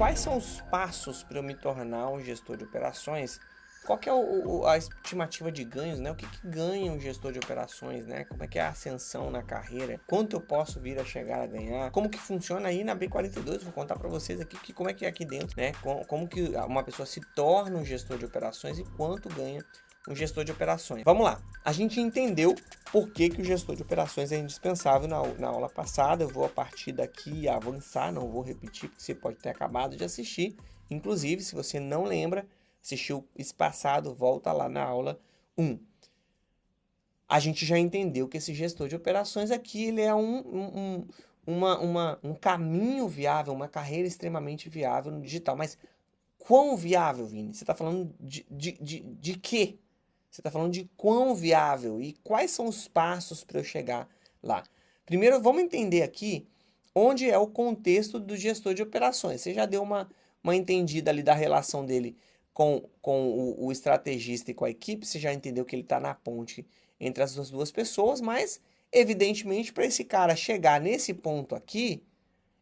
Quais são os passos para eu me tornar um gestor de operações? Qual que é a estimativa de ganhos, né? O que ganha um gestor de operações, né? Como é que é a ascensão na carreira? Quanto eu posso vir a chegar a ganhar? Como que funciona aí na B42? Vou contar para vocês aqui como é que é aqui dentro, né? Como que uma pessoa se torna um gestor de operações e quanto ganha um gestor de operações. Vamos lá. A gente entendeu por que o gestor de operações é indispensável na aula passada. Eu vou a partir daqui avançar, não vou repetir, porque você pode ter acabado de assistir. Inclusive, se você não lembra, assistiu esse passado, volta lá na aula 1. A gente já entendeu que esse gestor de operações aqui ele é um caminho viável, uma carreira extremamente viável no digital. Mas quão viável, Vini? Você está falando de quê? Você está falando de quão viável e quais são os passos para eu chegar lá. Primeiro, vamos entender aqui onde é o contexto do gestor de operações. Você já deu uma entendida ali da relação dele com o estrategista e com a equipe, você já entendeu que ele está na ponte entre as duas pessoas, mas, evidentemente, para esse cara chegar nesse ponto aqui,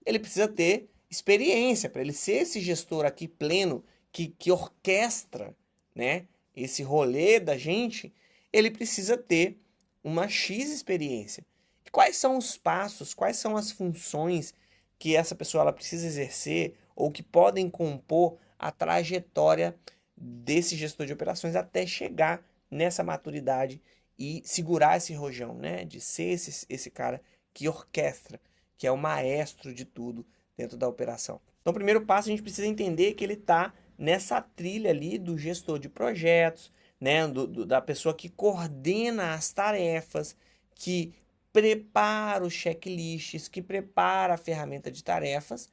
ele precisa ter experiência, para ele ser esse gestor aqui pleno, que orquestra, né, esse rolê da gente, ele precisa ter uma X experiência. E quais são os passos, quais são as funções que essa pessoa ela precisa exercer ou que podem compor a trajetória desse gestor de operações até chegar nessa maturidade e segurar esse rojão, né, de ser esse cara que orquestra, que é o maestro de tudo dentro da operação. Então, o primeiro passo, a gente precisa entender que ele está nessa trilha ali do gestor de projetos, né, da pessoa que coordena as tarefas, que prepara os checklists, que prepara a ferramenta de tarefas,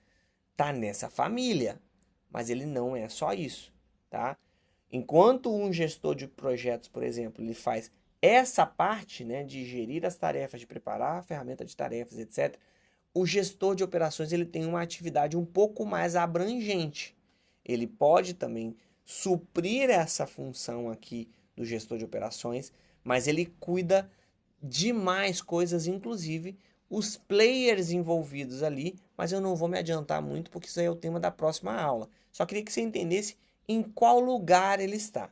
tá nessa família. Mas ele não é só isso, tá? Enquanto um gestor de projetos, por exemplo, ele faz essa parte, né, de gerir as tarefas, de preparar a ferramenta de tarefas, etc., o gestor de operações ele tem uma atividade um pouco mais abrangente. Ele pode também suprir essa função aqui do gestor de operações, mas ele cuida de mais coisas, inclusive os players envolvidos ali, mas eu não vou me adiantar muito porque isso aí é o tema da próxima aula. Só queria que você entendesse em qual lugar ele está.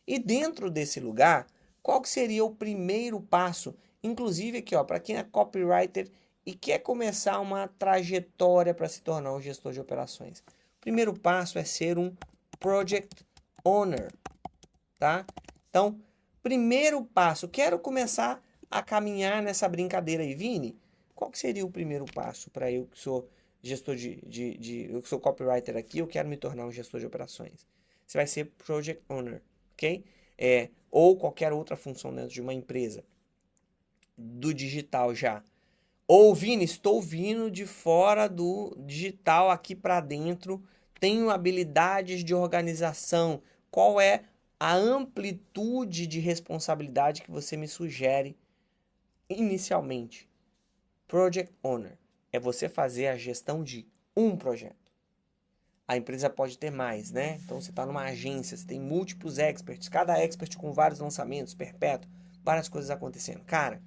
E dentro desse lugar, qual que seria o primeiro passo? Inclusive aqui, ó, para quem é copywriter e quer começar uma trajetória para se tornar um gestor de operações. O primeiro passo é ser um Project Owner, tá? Então, primeiro passo, quero começar a caminhar nessa brincadeira aí, Vini. Qual que seria o primeiro passo para eu que sou gestor eu que sou copywriter aqui, eu quero me tornar um gestor de operações? Você vai ser Project Owner, ok? Ou qualquer outra função dentro de uma empresa, do digital já. Ou, Vini, estou vindo de fora do digital aqui para dentro, tenho habilidades de organização. Qual é a amplitude de responsabilidade que você me sugere inicialmente? Project Owner é você fazer a gestão de um projeto. A empresa pode ter mais, né? Então você está numa agência, você tem múltiplos experts, cada expert com vários lançamentos, perpétuo, várias coisas acontecendo. Cara,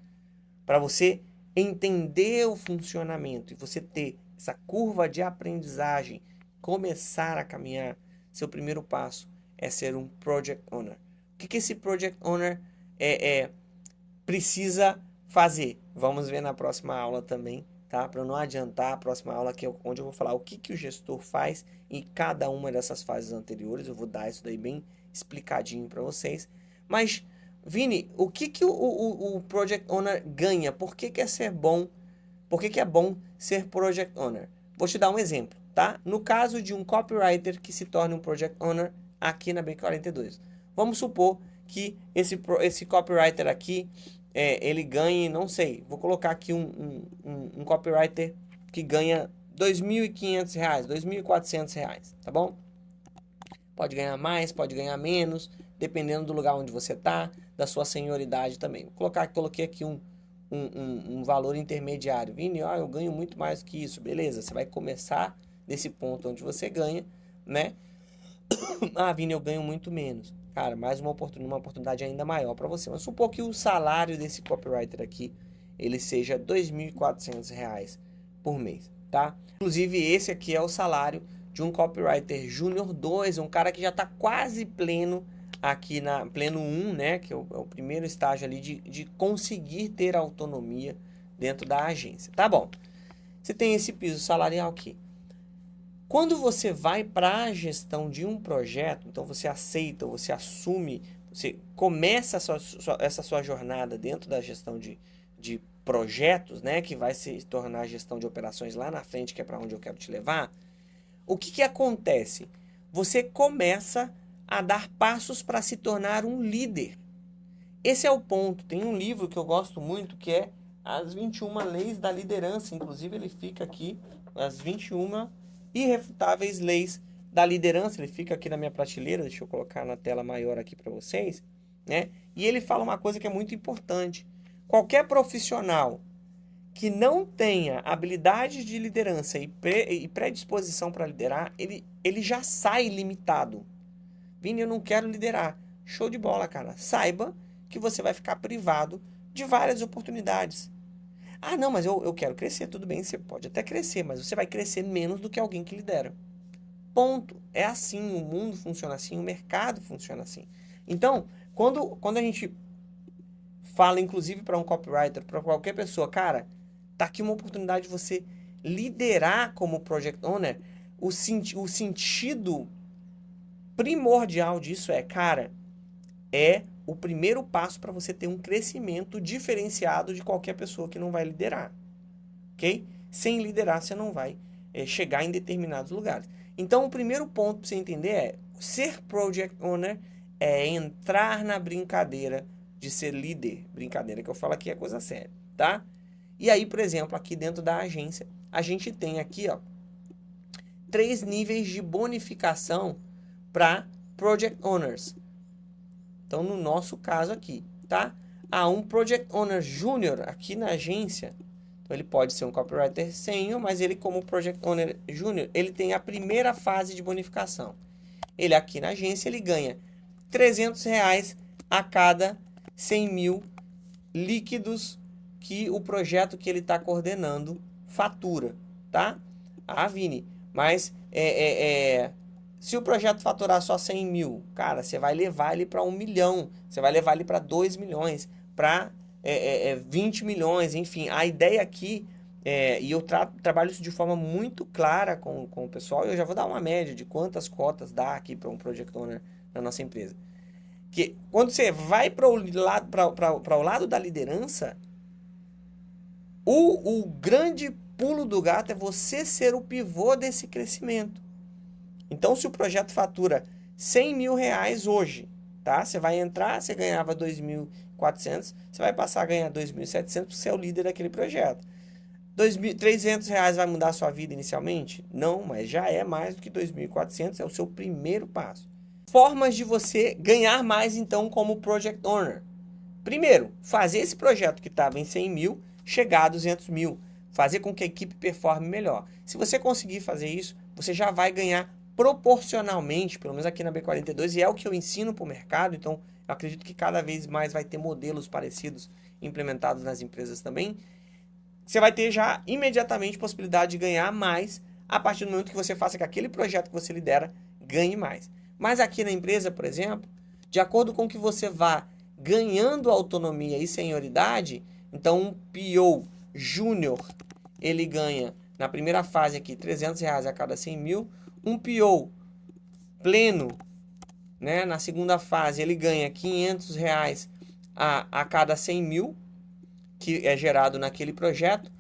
para você entender o funcionamento e você ter essa curva de aprendizagem, começar a caminhar, seu primeiro passo é ser um Project Owner. O que esse Project Owner precisa fazer? Vamos ver na próxima aula também, tá? Para não adiantar a próxima aula, que é onde eu vou falar o que o gestor faz em cada uma dessas fases anteriores. Eu vou dar isso daí bem explicadinho para vocês. Mas, Vini, o que o Project Owner ganha? Por que é ser bom? Por que é bom ser Project Owner? Vou te dar um exemplo, tá? No caso de um copywriter que se torne um Project Owner aqui na B42. Vamos supor que esse copywriter aqui, ele ganhe, não sei, vou colocar aqui um copywriter que ganha R$ 2.500, R$ 2.400, tá bom? Pode ganhar mais, pode ganhar menos, dependendo do lugar onde você está, da sua senioridade também. Coloquei aqui um valor intermediário. Vini, eu ganho muito mais do que isso. Beleza, você vai começar desse ponto onde você ganha, né? Vini, eu ganho muito menos. Cara, mais uma oportunidade ainda maior para você. Mas supor que o salário desse copywriter aqui, ele seja R$ 2.400 por mês, tá? Inclusive, esse aqui é o salário de um copywriter júnior 2, um cara que já está quase pleno aqui na pleno 1, né, que é o primeiro estágio ali de conseguir ter autonomia dentro da agência. Tá bom, você tem esse piso salarial aqui. Quando você vai para a gestão de um projeto, então você aceita, você assume, você começa essa sua jornada dentro da gestão de projetos, né, que vai se tornar a gestão de operações lá na frente, que é para onde eu quero te levar. O que acontece? Você começa a dar passos para se tornar um líder. Esse é o ponto. Tem um livro que eu gosto muito que é As 21 Leis da Liderança. Inclusive ele fica aqui, As 21 Irrefutáveis Leis da Liderança. Ele fica aqui na minha prateleira. Deixa eu colocar na tela maior aqui para vocês, né? E ele fala uma coisa que é muito importante. Qualquer profissional que não tenha habilidade de liderança e predisposição para liderar, ele já sai limitado. Vini, eu não quero liderar. Show de bola, cara. Saiba que você vai ficar privado de várias oportunidades. Ah, não, mas eu quero crescer. Tudo bem, você pode até crescer, mas você vai crescer menos do que alguém que lidera. Ponto. É assim, o mundo funciona assim, o mercado funciona assim. Então, quando a gente fala, inclusive para um copywriter, para qualquer pessoa, cara, tá aqui uma oportunidade de você liderar como project owner. O sentido primordial disso é, cara, é o primeiro passo para você ter um crescimento diferenciado de qualquer pessoa que não vai liderar, ok? Sem liderar, você não vai chegar em determinados lugares. Então, o primeiro ponto para você entender é, ser project owner é entrar na brincadeira de ser líder. Brincadeira que eu falo aqui é coisa séria, tá? E aí, por exemplo, aqui dentro da agência, a gente tem aqui, ó, 3 níveis de bonificação para Project Owners. Então, no nosso caso aqui, tá? Há um Project Owner Júnior aqui na agência. Então, ele pode ser um Copywriter Senior, mas ele como Project Owner Júnior, ele tem a primeira fase de bonificação. Ele aqui na agência, ele ganha R$300 a cada 100 mil líquidos que o projeto que ele está coordenando fatura, tá? Ah, Vini, mas se o projeto faturar só 100 mil, cara, você vai levar ele para 1 milhão, você vai levar ele para 2 milhões, para 20 milhões, enfim. A ideia aqui, e eu trabalho isso de forma muito clara com o pessoal, e eu já vou dar uma média de quantas cotas dá aqui para um Project Owner na nossa empresa. Que quando você vai para o lado da liderança, o grande pulo do gato é você ser o pivô desse crescimento. Então, se o projeto fatura 100 mil reais hoje, tá? Você vai entrar, você ganhava 2.400, você vai passar a ganhar 2.700 porque você é o líder daquele projeto. 300 reais vai mudar a sua vida inicialmente? Não, mas já é mais do que 2.400, é o seu primeiro passo. Formas de você ganhar mais, então, como Project Owner. Primeiro, fazer esse projeto que estava em 100 mil chegar a 200 mil. Fazer com que a equipe performe melhor. Se você conseguir fazer isso, você já vai ganhar proporcionalmente, pelo menos aqui na B42, e é o que eu ensino para o mercado, então eu acredito que cada vez mais vai ter modelos parecidos implementados nas empresas também. Você vai ter já imediatamente possibilidade de ganhar mais a partir do momento que você faça que aquele projeto que você lidera ganhe mais. Mas aqui na empresa, por exemplo, de acordo com que você vá ganhando autonomia e senioridade, então um PO júnior, ele ganha na primeira fase aqui R$300 a cada 100 mil, um PO pleno, né, na segunda fase ele ganha R$500 a cada 100 mil, que é gerado naquele projeto,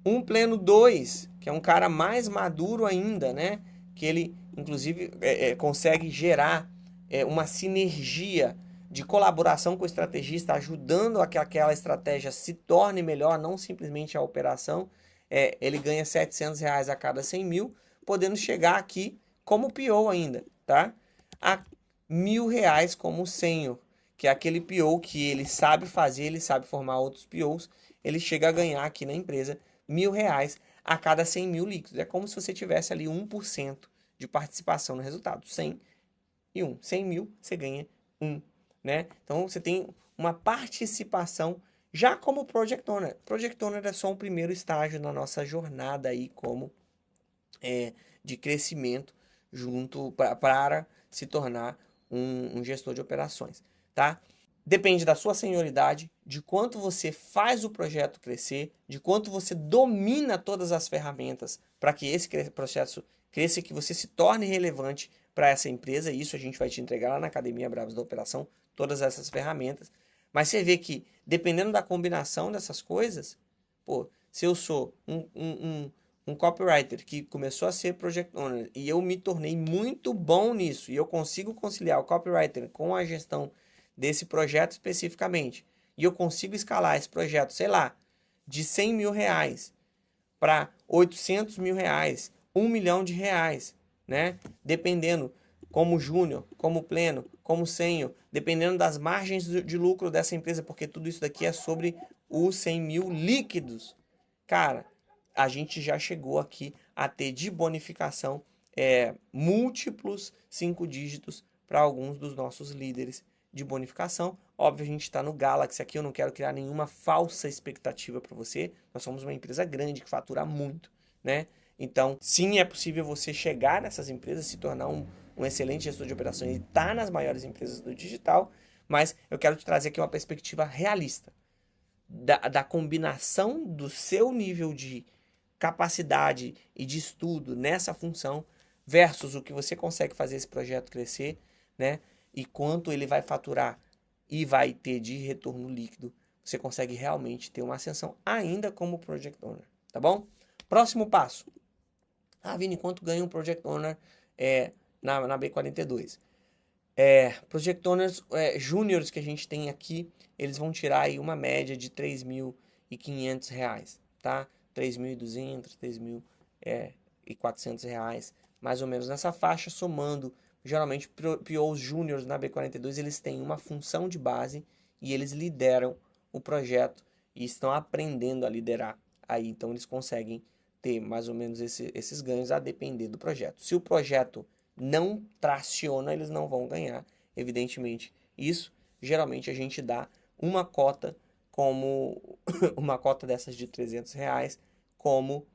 um pleno 2, que é um cara mais maduro ainda, né, que ele inclusive consegue gerar uma sinergia de colaboração com o estrategista, ajudando a que aquela estratégia se torne melhor, não simplesmente a operação. Ele ganha R$700 a cada 100 mil, podendo chegar aqui como PO ainda, tá? A R$1.000 como sênior, que é aquele PO que ele sabe fazer, ele sabe formar outros POs, ele chega a ganhar aqui na empresa R$1.000 a cada 100 mil líquidos. É como se você tivesse ali 1% de participação no resultado. 100 e 1. 100 mil, você ganha 1. Né? Então, você tem uma participação já como Project Owner. Project Owner é só um primeiro estágio na nossa jornada aí como de crescimento junto para se tornar um gestor de operações, tá? Depende da sua senioridade, de quanto você faz o projeto crescer, de quanto você domina todas as ferramentas para que esse processo cresça e que você se torne relevante para essa empresa. Isso a gente vai te entregar lá na Academia Bravos da Operação, todas essas ferramentas. Mas você vê que, dependendo da combinação dessas coisas, pô, se eu sou um copywriter que começou a ser project owner e eu me tornei muito bom nisso e eu consigo conciliar o copywriter com a gestão desse projeto especificamente e eu consigo escalar esse projeto, sei lá, de 100 mil reais para 800 mil reais, 1 milhão de reais, né? Dependendo como júnior, como pleno, como sênior, dependendo das margens de lucro dessa empresa, porque tudo isso daqui é sobre os 100 mil líquidos. Cara, a gente já chegou aqui a ter de bonificação múltiplos 5 dígitos para alguns dos nossos líderes de bonificação. Óbvio, a gente está no Galaxy aqui, eu não quero criar nenhuma falsa expectativa para você. Nós somos uma empresa grande que fatura muito, né? Então, sim, é possível você chegar nessas empresas, se tornar um excelente gestor de operações e estar nas maiores empresas do digital, mas eu quero te trazer aqui uma perspectiva realista da combinação do seu nível de capacidade e de estudo nessa função versus o que você consegue fazer esse projeto crescer, né? E quanto ele vai faturar e vai ter de retorno líquido, você consegue realmente ter uma ascensão ainda como Project Owner, tá bom? Próximo passo. Ah, Vini, quanto ganha um Project Owner na B42? Project Owners júniores que a gente tem aqui, eles vão tirar aí uma média de R$3.500, tá? 3.200, 3.400 reais, mais ou menos nessa faixa, somando. Geralmente, POs júniores na B42, eles têm uma função de base e eles lideram o projeto e estão aprendendo a liderar. Aí, então, eles conseguem ter mais ou menos esses ganhos a depender do projeto. Se o projeto não traciona, eles não vão ganhar, evidentemente. Isso, geralmente, a gente dá uma cota como uma cota dessas de R$300 como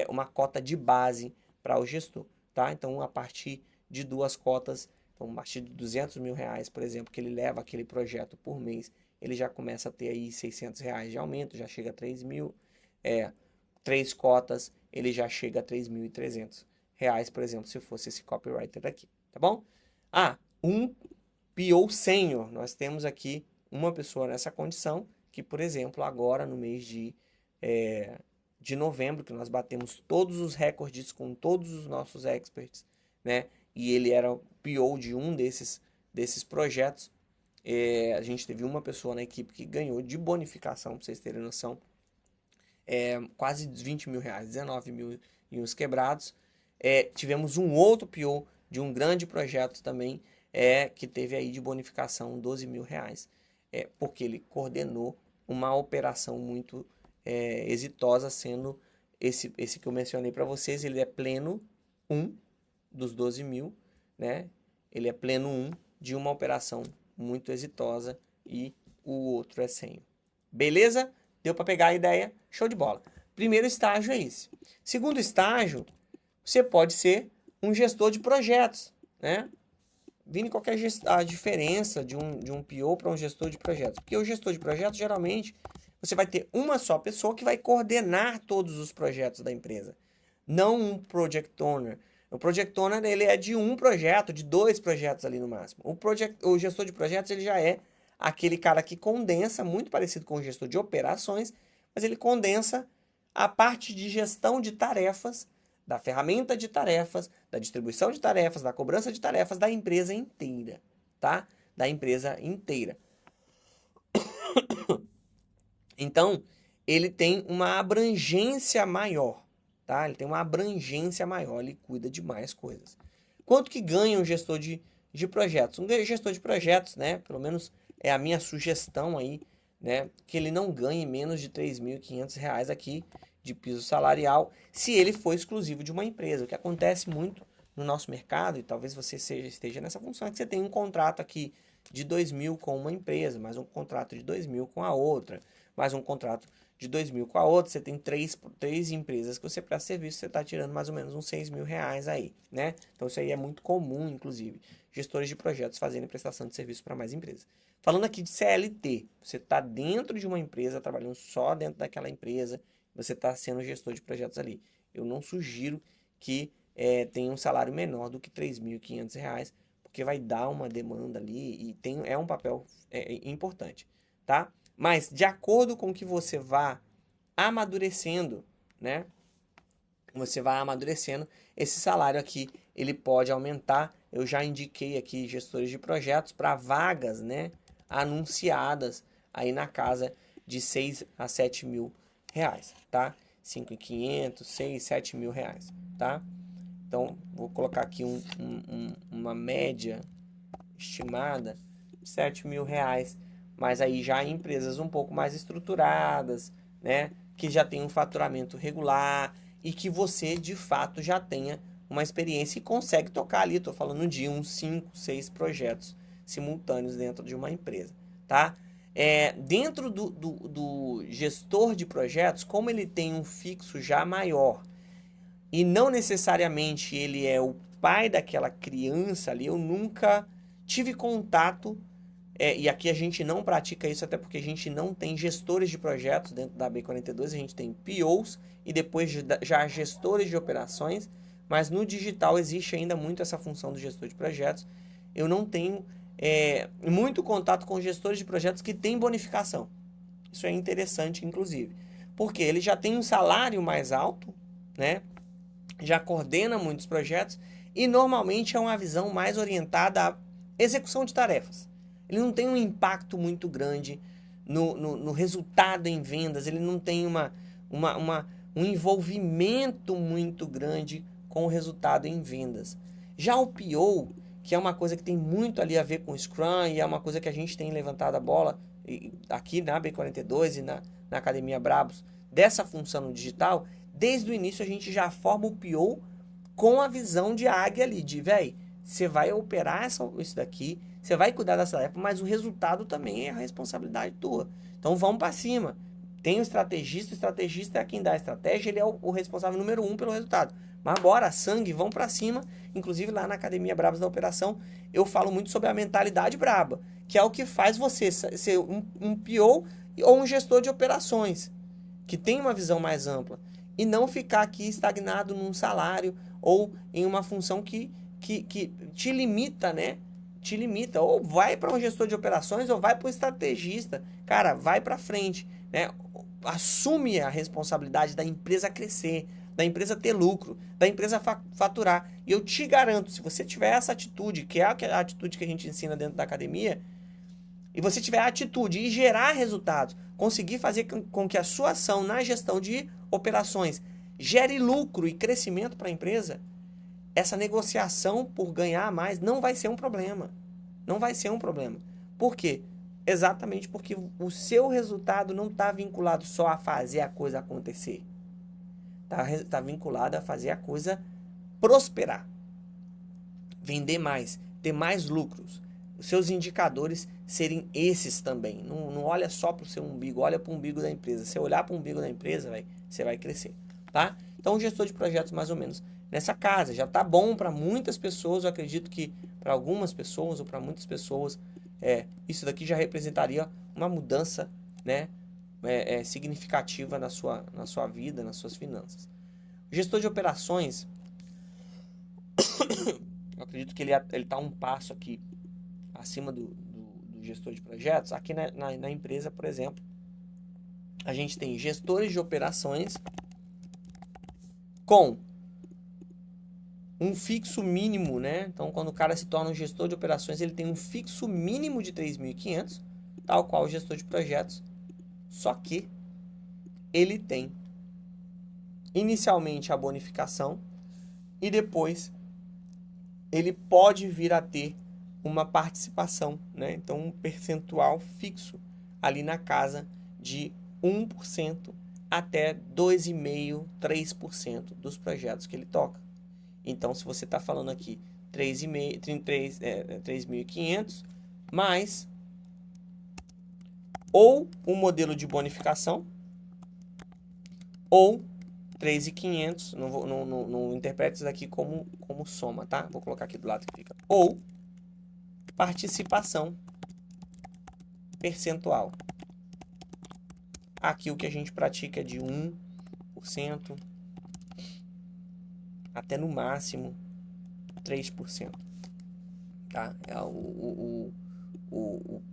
uma cota de base para o gestor, tá? Então, a partir de 2 cotas, então, a partir de R$200 mil, por exemplo, que ele leva aquele projeto por mês, ele já começa a ter aí R$600 de aumento, já chega a 3 mil, 3 cotas, ele já chega a R$3.300, por exemplo, se fosse esse copywriter aqui, tá bom? Um PO Sênior, nós temos aqui uma pessoa nessa condição, que, por exemplo, agora no mês de novembro, que nós batemos todos os recordes com todos os nossos experts, né? E ele era o PO de um desses projetos. A gente teve uma pessoa na equipe que ganhou de bonificação, para vocês terem noção, quase R$20 mil, 19 mil e uns quebrados. Tivemos um outro PO de um grande projeto também, que teve aí de bonificação R$12 mil, porque ele coordenou uma operação muito exitosa, sendo esse que eu mencionei para vocês, ele é pleno 1 dos 12 mil, né? Ele é pleno 1 de uma operação muito exitosa e o outro é sênior. Beleza? Deu para pegar a ideia? Show de bola. Primeiro estágio é esse. Segundo estágio, você pode ser um gestor de projetos, né? Vini, qual que é a diferença de um PO para um gestor de projetos? Porque o gestor de projetos, geralmente, você vai ter uma só pessoa que vai coordenar todos os projetos da empresa, não um Project Owner. O Project Owner, ele é de um projeto, de 2 projetos ali no máximo. O gestor de projetos, ele já é aquele cara que condensa, muito parecido com o gestor de operações, mas ele condensa a parte de gestão de tarefas, da ferramenta de tarefas, da distribuição de tarefas, da cobrança de tarefas da empresa inteira, tá? Da empresa inteira. Então, ele tem uma abrangência maior, tá? Ele tem uma abrangência maior, ele cuida de mais coisas. Quanto que ganha um gestor de projetos? Um gestor de projetos, né? Pelo menos é a minha sugestão aí, né? Que ele não ganhe menos de R$3.500 aqui de piso salarial, se ele for exclusivo de uma empresa. O que acontece muito no nosso mercado, e talvez você esteja nessa função, é que você tem um contrato aqui de 2 mil com uma empresa, mais um contrato de 2 mil com a outra. mais um contrato de 2 mil com a outra, você tem três empresas que você presta serviço, você está tirando mais ou menos uns 6 mil reais aí, né? Então isso aí é muito comum, inclusive, gestores de projetos fazerem prestação de serviço para mais empresas. Falando aqui de CLT, você está dentro de uma empresa, trabalhando só dentro daquela empresa, você está sendo gestor de projetos ali. Eu não sugiro que tenha um salário menor do que R$ 3.500, porque vai dar uma demanda ali e é um papel importante, tá? Mas de acordo com que você vá amadurecendo, né? Você vai amadurecendo, esse salário aqui, ele pode aumentar. Eu já indiquei aqui gestores de projetos para vagas, né, anunciadas aí na casa de 6 a 7 mil reais, tá? 5.500, 6, 7 mil reais, tá? Então, vou colocar aqui uma média estimada de 7 mil reais, mas aí já em empresas um pouco mais estruturadas, né? Que já tem um faturamento regular e que você, de fato, já tenha uma experiência e consegue tocar ali, estou falando de uns 5, 6 projetos simultâneos dentro de uma empresa, tá? Dentro do gestor de projetos, como ele tem um fixo já maior e não necessariamente ele é o pai daquela criança ali, eu nunca tive contato, e aqui a gente não pratica isso, até porque a gente não tem gestores de projetos dentro da B42, a gente tem POs e depois já gestores de operações, mas no digital existe ainda muito essa função do gestor de projetos. Eu não tenho muito contato com gestores de projetos que têm bonificação. Isso é interessante, inclusive, porque ele já tem um salário mais alto, né? Já coordena muitos projetos e normalmente é uma visão mais orientada à execução de tarefas. Ele não tem um impacto muito grande no resultado em vendas, ele não tem um envolvimento muito grande com o resultado em vendas. Já o PO, que é uma coisa que tem muito ali a ver com o Scrum e é uma coisa que a gente tem levantado a bola aqui na B42 e na Academia Brabus, dessa função no digital, desde o início a gente já forma o PO com a visão de águia ali, de, velho, você vai operar isso daqui, você vai cuidar dessa tarefa, mas o resultado também é a responsabilidade tua. Então vamos para cima. Tem o estrategista é quem dá a estratégia, ele é o responsável número 1 pelo resultado. Mas bora, sangue, vamos para cima. Inclusive lá na Academia Brabas da Operação, eu falo muito sobre a mentalidade braba, que é o que faz você ser um PO ou um gestor de operações, que tem uma visão mais ampla, e não ficar aqui estagnado num salário ou em uma função que te limita, né? Te limita. Ou vai para um gestor de operações ou vai para um estrategista. Cara, vai para frente, né? Assume a responsabilidade da empresa crescer, da empresa ter lucro, da empresa faturar. E eu te garanto, se você tiver essa atitude, que é a atitude que a gente ensina dentro da academia, e você tiver a atitude e gerar resultados, conseguir fazer com que a sua ação na gestão de operações gere lucro e crescimento para a empresa, essa negociação por ganhar mais não vai ser um problema. Não vai ser um problema. Por quê? Exatamente porque o seu resultado não está vinculado só a fazer a coisa acontecer. Está vinculado a fazer a coisa prosperar. Vender mais, ter mais lucros. Os seus indicadores serem esses também. Não olha só para o seu umbigo, olha para o umbigo da empresa. Se você olhar para o umbigo da empresa, você vai crescer. Tá? Então, o gestor de projetos, mais ou menos nessa casa, já está bom para muitas pessoas. Eu acredito que para algumas pessoas ou para muitas pessoas, isso daqui já representaria uma mudança, né, significativa na sua vida, nas suas finanças. O gestor de operações, eu acredito que ele está um passo aqui acima do gestor de projetos. Aqui na empresa, por exemplo, a gente tem gestores de operações com um fixo mínimo, né? Então, quando o cara se torna um gestor de operações, ele tem um fixo mínimo de 3.500, tal qual o gestor de projetos, só que ele tem inicialmente a bonificação e depois ele pode vir a ter uma participação, né? Então, um percentual fixo ali na casa de 1% até 2,5%, 3% dos projetos que ele toca. Então, se você está falando aqui 3.500 mais ou o modelo de bonificação, ou 3.500, não interprete isso daqui como soma, tá? Vou colocar aqui do lado que fica. Ou participação percentual. Aqui o que a gente pratica é de 1% até no máximo 3%. Tá? É o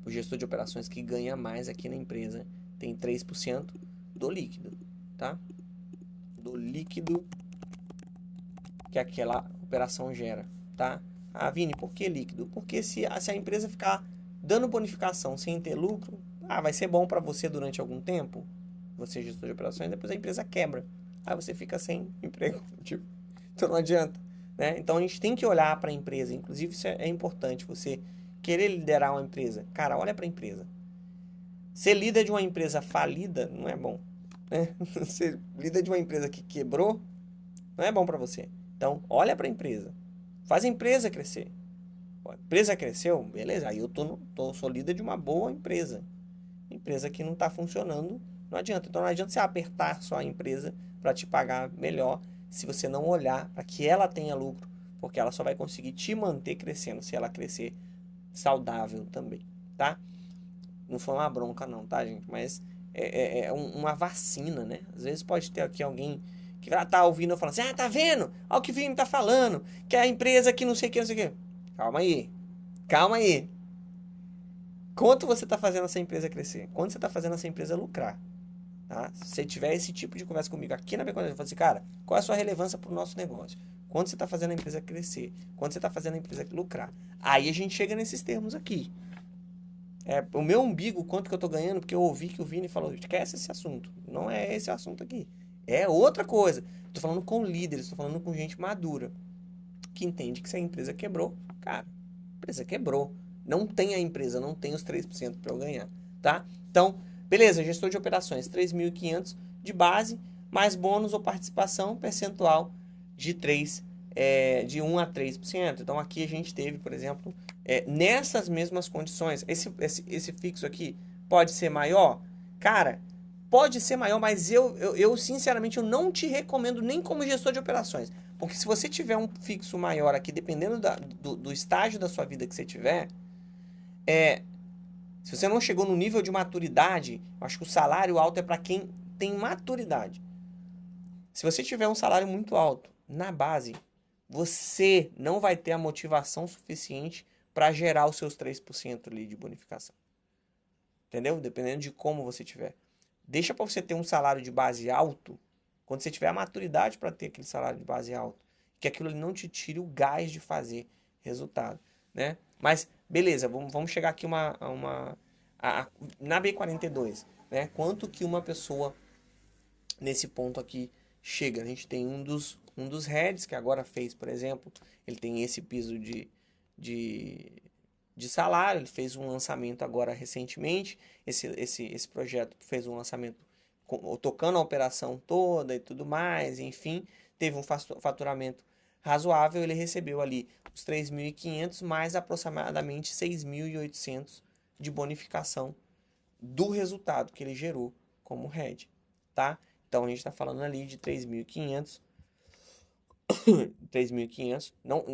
gestor de operações que ganha mais aqui na empresa tem 3% do líquido, tá? Do líquido que aquela operação gera, tá? Ah, Vini, por que líquido? Porque se a empresa ficar dando bonificação sem ter lucro, vai ser bom para você durante algum tempo, você gestor de operações, depois a empresa quebra, aí você fica sem emprego, tipo, então não adianta, né? Então a gente tem que olhar para a empresa, inclusive isso é importante, você querer liderar uma empresa, cara, olha para a empresa. Ser líder de uma empresa falida não é bom, né? Ser líder de uma empresa que quebrou não é bom para você. Então, olha para a empresa. Faz a empresa crescer. A empresa cresceu, beleza. Aí eu sou líder de uma boa empresa. Empresa que não está funcionando, não adianta. Então, não adianta você apertar só a empresa para te pagar melhor se você não olhar para que ela tenha lucro. Porque ela só vai conseguir te manter crescendo se ela crescer saudável também, tá? Não foi uma bronca não, tá, gente? Mas é uma vacina, né? Às vezes pode ter aqui alguém que tá ouvindo eu falando assim, tá vendo? Olha o que o Vini tá falando, que é a empresa que não sei o que, não sei o que. Calma aí, calma aí. Quanto você tá fazendo essa empresa crescer? Quanto você tá fazendo essa empresa lucrar? Tá? Se você tiver esse tipo de conversa comigo aqui na B40, eu falo assim, cara, qual é a sua relevância pro nosso negócio? Quanto você tá fazendo a empresa crescer? Quanto você tá fazendo a empresa lucrar? Aí a gente chega nesses termos aqui. O meu umbigo, quanto que eu tô ganhando, porque eu ouvi que o Vini falou, esquece esse assunto. Não é esse assunto aqui. É outra coisa. Tô falando com líderes, tô falando com gente madura, que entende que se a empresa quebrou, cara, a empresa quebrou. Não tem a empresa, não tem os 3% para eu ganhar, tá? Então, beleza, gestor de operações, 3.500 de base, mais bônus ou participação percentual de 1 a 3%. Então, aqui a gente teve, por exemplo, nessas mesmas condições, esse fixo aqui pode ser maior? Cara, pode ser maior, mas eu sinceramente eu não te recomendo nem como gestor de operações. Porque se você tiver um fixo maior aqui, dependendo do estágio da sua vida que você tiver, se você não chegou no nível de maturidade, eu acho que o salário alto é para quem tem maturidade. Se você tiver um salário muito alto na base, você não vai ter a motivação suficiente para gerar os seus 3% ali de bonificação. Entendeu? Dependendo de como você tiver. Deixa para você ter um salário de base alto, quando você tiver a maturidade para ter aquele salário de base alto, que aquilo não te tire o gás de fazer resultado, né? Mas, beleza, vamos chegar aqui na B42, né? Quanto que uma pessoa nesse ponto aqui chega? A gente tem um dos heads que agora fez, por exemplo, ele tem esse piso de salário, ele fez um lançamento agora recentemente, esse projeto fez um lançamento tocando a operação toda e tudo mais, enfim, teve um faturamento razoável, ele recebeu ali os 3.500 mais aproximadamente 6.800 de bonificação do resultado que ele gerou como head, tá? Então a gente está falando ali de 3.500 não,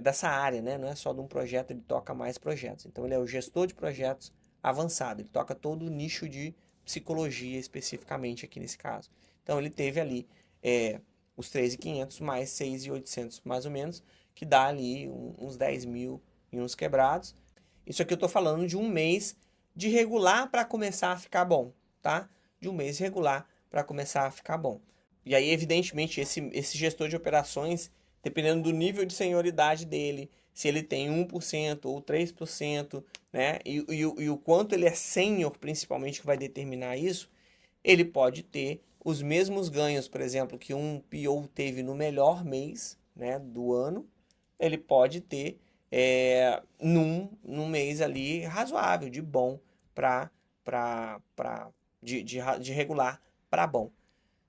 dessa área, né? Não é só de um projeto, ele toca mais projetos. Então ele é o gestor de projetos avançado, ele toca todo o nicho de psicologia especificamente aqui nesse caso. Então ele teve ali os 3.500 mais 6.800 mais ou menos, que dá ali uns 10 mil e uns quebrados. Isso aqui eu estou falando de um mês de regular para começar a ficar bom, tá? De um mês regular para começar a ficar bom. E aí, evidentemente, esse gestor de operações, dependendo do nível de senioridade dele, se ele tem 1% ou 3%, né? E o quanto ele é sênior, principalmente, que vai determinar isso, ele pode ter os mesmos ganhos, por exemplo, que um PO teve no melhor mês, né, do ano, ele pode ter num mês ali razoável, de bom de regular para bom.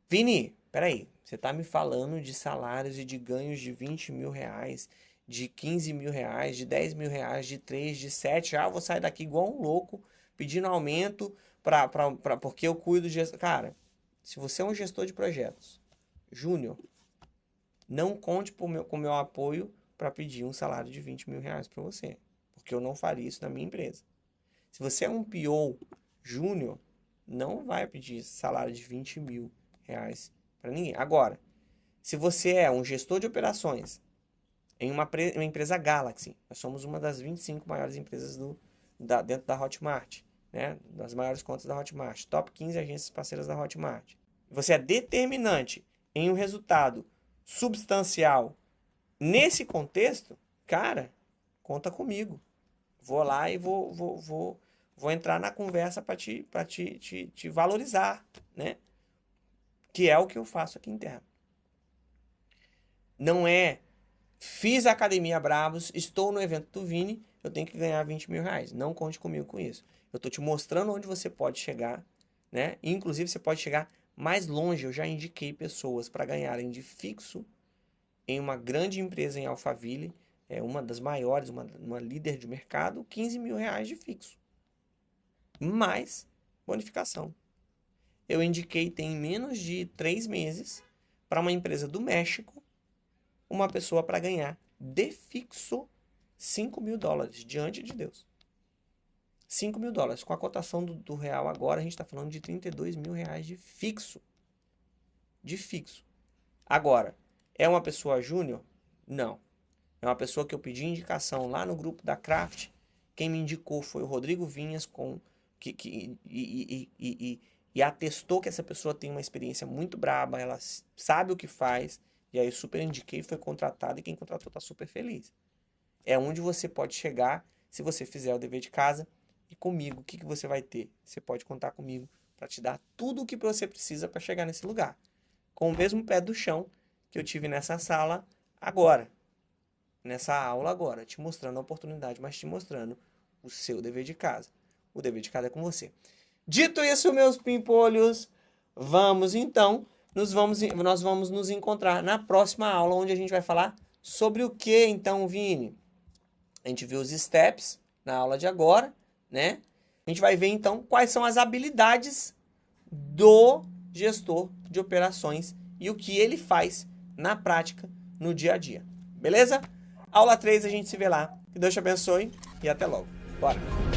Vini, peraí, você tá me falando de salários e de ganhos de 20 mil reais, de 15 mil reais, de 10 mil reais, de 3, de 7, eu vou sair daqui igual um louco, pedindo aumento porque eu cuido de... Cara, se você é um gestor de projetos júnior, não conte com o meu apoio para pedir um salário de 20 mil reais para você, porque eu não faria isso na minha empresa. Se você é um PO júnior, não vai pedir salário de 20 mil reais para ninguém. Agora, se você é um gestor de operações em uma empresa Galaxy, nós somos uma das 25 maiores empresas dentro da Hotmart, né? Das maiores contas da Hotmart, top 15 agências parceiras da Hotmart. Você é determinante em um resultado substancial nesse contexto, cara, conta comigo. Vou lá e vou entrar na conversa para te valorizar, né? Que é o que eu faço aqui interno. Não é, fiz a Academia Bravos, estou no evento do Vini, eu tenho que ganhar 20 mil reais. Não conte comigo com isso. Eu estou te mostrando onde você pode chegar, né? E, inclusive, você pode chegar mais longe. Eu já indiquei pessoas para ganharem de fixo em uma grande empresa em Alphaville, uma das maiores, uma líder de mercado, 15 mil reais de fixo. Mais bonificação. Eu indiquei tem menos de 3 meses para uma empresa do México, uma pessoa para ganhar de fixo 5 mil dólares, diante de Deus. 5 mil dólares. Com a cotação do real agora, a gente está falando de 32 mil reais de fixo. De fixo. Agora, é uma pessoa júnior? Não. É uma pessoa que eu pedi indicação lá no grupo da Craft. Quem me indicou foi o Rodrigo Vinhas, e atestou que essa pessoa tem uma experiência muito braba, ela sabe o que faz, e aí eu super indiquei, foi contratado, e quem contratou está super feliz. É onde você pode chegar se você fizer o dever de casa. E comigo, o que você vai ter? Você pode contar comigo para te dar tudo o que você precisa para chegar nesse lugar. Com o mesmo pé do chão que eu tive nessa sala agora. Nessa aula agora. Te mostrando a oportunidade, mas te mostrando o seu dever de casa. O dever de casa é com você. Dito isso, meus pimpolhos, vamos então, nós vamos nos encontrar na próxima aula, onde a gente vai falar sobre o que então, Vini? A gente viu os steps na aula de agora, né? A gente vai ver então quais são as habilidades do gestor de operações e o que ele faz na prática, no dia a dia. Beleza? Aula 3, a gente se vê lá. Que Deus te abençoe e até logo. Bora!